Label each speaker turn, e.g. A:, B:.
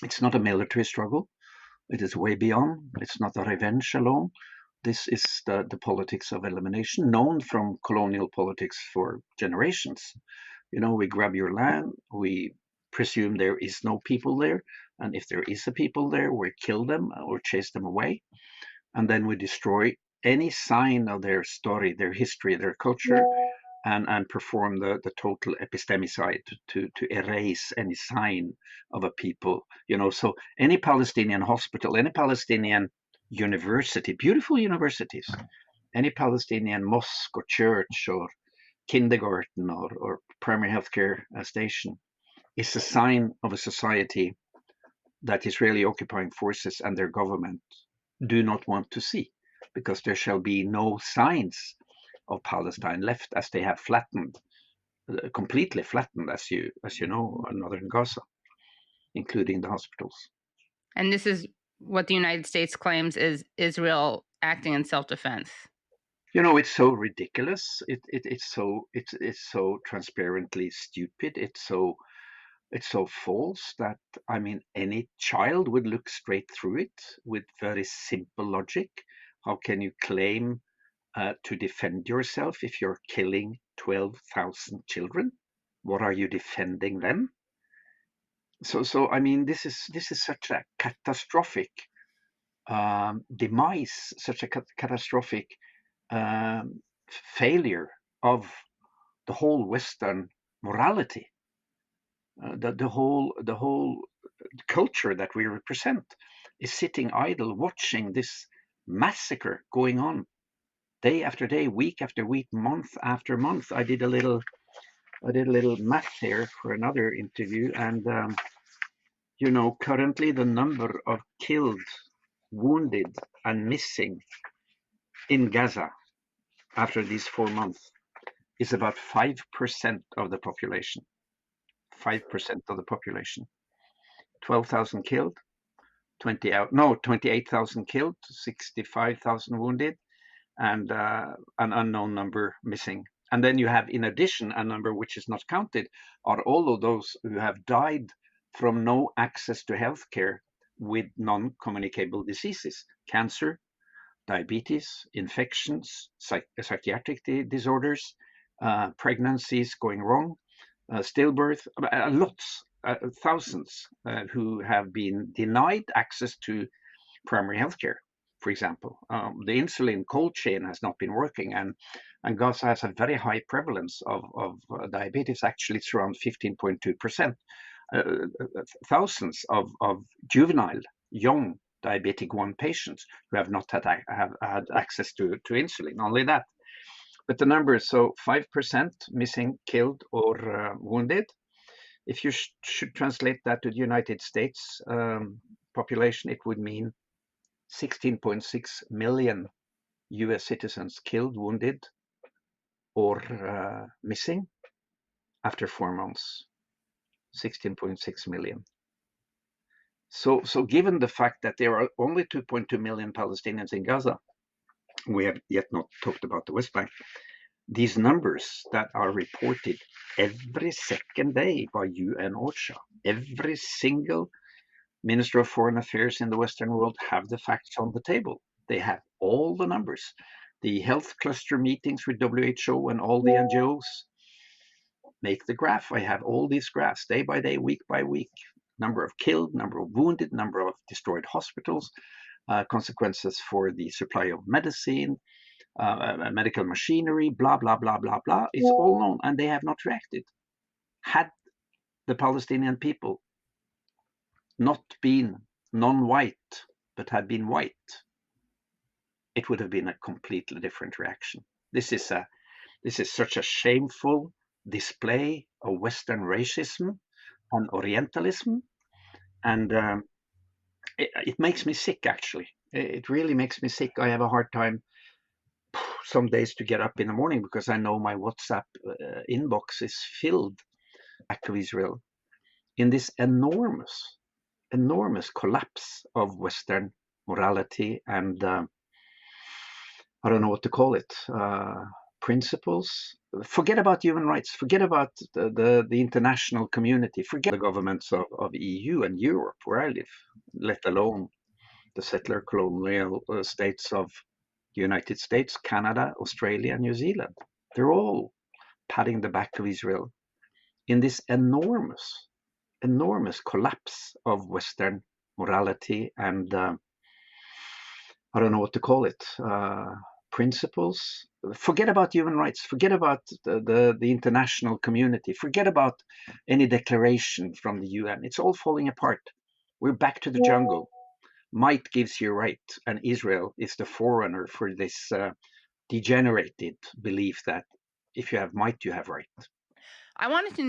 A: It's not a military struggle. It is way beyond. It's not a revenge alone. This is the politics of elimination, known from colonial politics for generations. We grab your land, we presume there is no people there, and if there is a people there, we kill them or chase them away, and then we destroy any sign of their story, their history, their culture, and perform the total epistemicide to erase any sign of a people. So any Palestinian hospital, any Palestinian university, beautiful universities, any Palestinian mosque or church or kindergarten or primary healthcare station is a sign of a society that Israeli occupying forces and their government do not want to see, because there shall be no signs of Palestine left, as they have flattened, completely flattened, as you know, northern Gaza, including the hospitals.
B: And this is what the United States claims is Israel acting in self-defense.
A: It's so ridiculous. It's so transparently stupid. It's so false that, I mean, any child would look straight through it with very simple logic. How can you claim to defend yourself if you're killing 12,000 children? What are you defending then? So I mean, this is such a catastrophic demise, such a catastrophic failure of the whole Western morality, the whole culture that we represent is sitting idle, watching this massacre going on day after day, week after week, month after month. I did a little math here for another interview, and currently the number of killed, wounded, and missing in Gaza after these 4 months is about 5% of the population. 5% of the population. 12,000 killed, 28,000 killed, 65,000 wounded, and an unknown number missing. And then you have, in addition, a number which is not counted are all of those who have died from no access to healthcare with non-communicable diseases, cancer, diabetes, infections, psychiatric disorders, pregnancies going wrong, stillbirth, lots, thousands who have been denied access to primary healthcare, for example. The insulin cold chain has not been working, and Gaza has a very high prevalence of diabetes. Actually, it's around 15.2%. Thousands of juvenile, young diabetic 1 patients who have not had access to insulin. Only that. But the numbers, so 5% missing, killed, or wounded. If you should translate that to the United States population, it would mean 16.6 million US citizens killed, wounded, or missing after 4 months. 16.6 million. So given the fact that there are only 2.2 million Palestinians in Gaza, we have yet not talked about the West Bank, these numbers that are reported every second day by UN OCHA, every single Minister of Foreign Affairs in the Western world have the facts on the table. They have all the numbers. The health cluster meetings with WHO and all the NGOs make the graph. I have all these graphs day by day, week by week. Number of killed, number of wounded, number of destroyed hospitals, consequences for the supply of medicine, medical machinery, blah, blah, blah, blah, blah. It's all known, and they have not reacted. Had the Palestinian people not been non-white, but had been white, it would have been a completely different reaction. This is such a shameful display of Western racism and Orientalism, and it makes me sick, actually. It really makes me sick. I have a hard time some days to get up in the morning because I know my WhatsApp inbox is filled back to Israel in this enormous collapse of Western morality and I don't know what to call it. principles. Forget about human rights. Forget about the international community. Forget the governments of EU and Europe, where I live, let alone the settler colonial states of the United States, Canada, Australia, New Zealand. They're all patting the back of Israel in this enormous collapse of Western morality and I don't know what to call it, principles. Forget about human rights. Forget about the international community. Forget about any declaration from the UN. It's all falling apart. We're back to the jungle. Might gives you right, and Israel is the forerunner for this degenerated belief that if you have might, you have right.
B: I wanted to